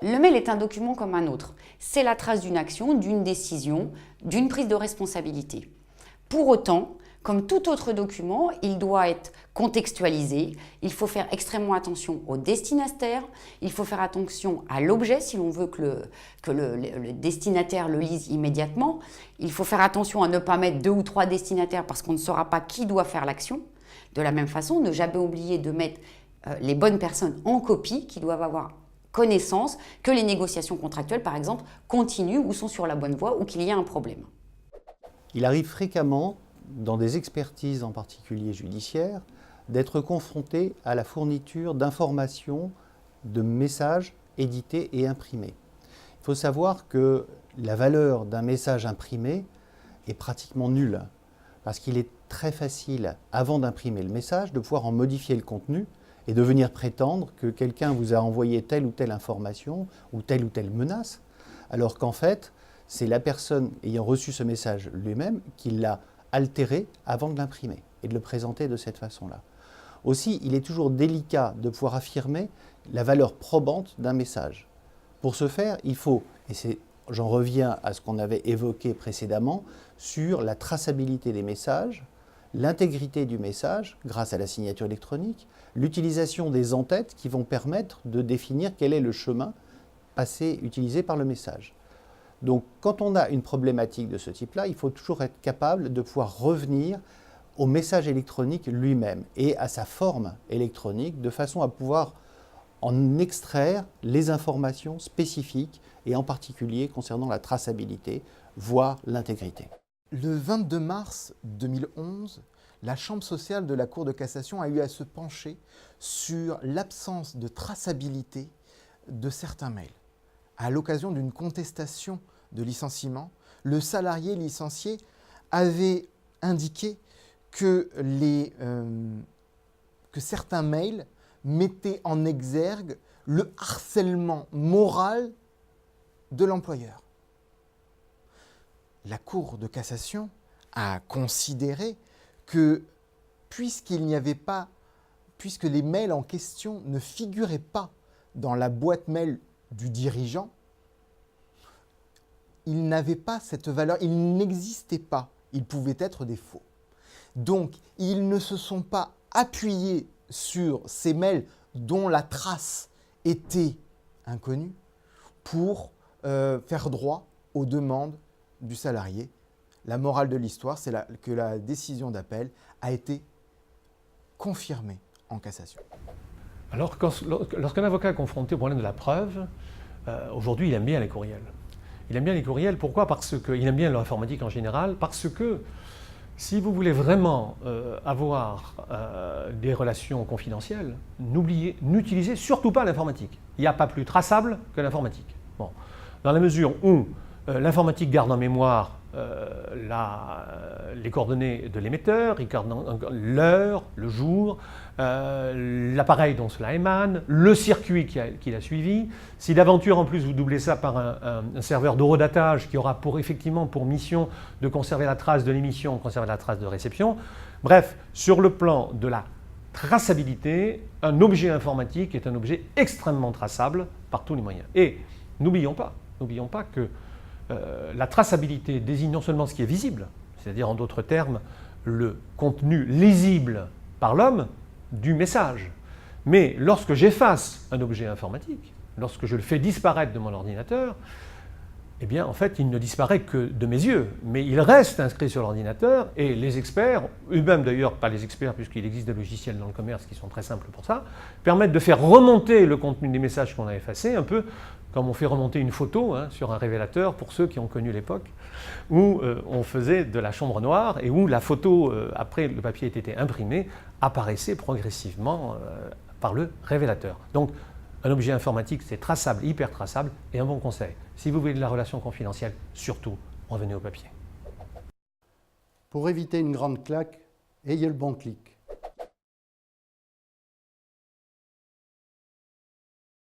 Le mail est un document comme un autre. C'est la trace d'une action, d'une décision, d'une prise de responsabilité. Pour autant, comme tout autre document, il doit être contextualisé, il faut faire extrêmement attention au destinataire, il faut faire attention à l'objet si l'on veut que le destinataire le lise immédiatement, il faut faire attention à ne pas mettre 2 ou 3 destinataires parce qu'on ne saura pas qui doit faire l'action. De la même façon, ne jamais oublier de mettre les bonnes personnes en copie qui doivent avoir connaissance que les négociations contractuelles, par exemple, continuent ou sont sur la bonne voie ou qu'il y a un problème. Il arrive fréquemment, dans des expertises en particulier judiciaires, d'être confronté à la fourniture d'informations, de messages édités et imprimés. Il faut savoir que la valeur d'un message imprimé est pratiquement nulle, parce qu'il est très facile, avant d'imprimer le message, de pouvoir en modifier le contenu et de venir prétendre que quelqu'un vous a envoyé telle ou telle information ou telle menace, alors qu'en fait, c'est la personne ayant reçu ce message lui-même qui l'a altéré avant de l'imprimer et de le présenter de cette façon-là. Aussi, il est toujours délicat de pouvoir affirmer la valeur probante d'un message. Pour ce faire, il faut, et j'en reviens à ce qu'on avait évoqué précédemment, sur la traçabilité des messages, l'intégrité du message grâce à la signature électronique, l'utilisation des en-têtes qui vont permettre de définir quel est le chemin utilisé par le message. Donc, quand on a une problématique de ce type-là, il faut toujours être capable de pouvoir revenir au message électronique lui-même et à sa forme électronique, de façon à pouvoir en extraire les informations spécifiques et en particulier concernant la traçabilité, voire l'intégrité. Le 22 mars 2011, la Chambre sociale de la Cour de cassation a eu à se pencher sur l'absence de traçabilité de certains mails. À l'occasion d'une contestation de licenciement, le salarié licencié avait indiqué que certains mails mettaient en exergue le harcèlement moral de l'employeur. La Cour de cassation a considéré que puisque les mails en question ne figuraient pas dans la boîte mail du dirigeant, ils n'avaient pas cette valeur, ils n'existaient pas, ils pouvaient être des faux. Donc, ils ne se sont pas appuyés sur ces mails dont la trace était inconnue pour faire droit aux demandes du salarié. La morale de l'histoire, c'est que la décision d'appel a été confirmée en cassation. Alors, lorsqu'un avocat est confronté au problème de la preuve, aujourd'hui, il aime bien les courriels. Il aime bien les courriels, pourquoi? Parce qu'il aime bien l'informatique en général, parce que si vous voulez vraiment avoir des relations confidentielles, n'utilisez surtout pas l'informatique. Il n'y a pas plus traçable que l'informatique. Bon. Dans la mesure où l'informatique garde en mémoire les coordonnées de l'émetteur, il garde l'heure, le jour, l'appareil dont cela émane, le circuit qu'il a suivi. Si d'aventure en plus vous doublez ça par un serveur d'horodatage qui aura effectivement pour mission de conserver la trace de l'émission, conserver la trace de réception. Bref, sur le plan de la traçabilité, un objet informatique est un objet extrêmement traçable par tous les moyens. Et n'oublions pas que la traçabilité désigne non seulement ce qui est visible, c'est-à-dire en d'autres termes le contenu lisible par l'homme du message. Mais lorsque j'efface un objet informatique, lorsque je le fais disparaître de mon ordinateur, eh bien en fait il ne disparaît que de mes yeux, mais il reste inscrit sur l'ordinateur et les experts, eux-mêmes d'ailleurs pas les experts puisqu'il existe des logiciels dans le commerce qui sont très simples pour ça, permettent de faire remonter le contenu des messages qu'on a effacés, un peu comme on fait remonter une photo sur un révélateur pour ceux qui ont connu l'époque où on faisait de la chambre noire et où la photo, après le papier ait été imprimé, apparaissait progressivement par le révélateur. Donc un objet informatique c'est traçable, hyper traçable, et un bon conseil, si vous voulez de la relation confidentielle, surtout revenez au papier. Pour éviter une grande claque, ayez le bon clic.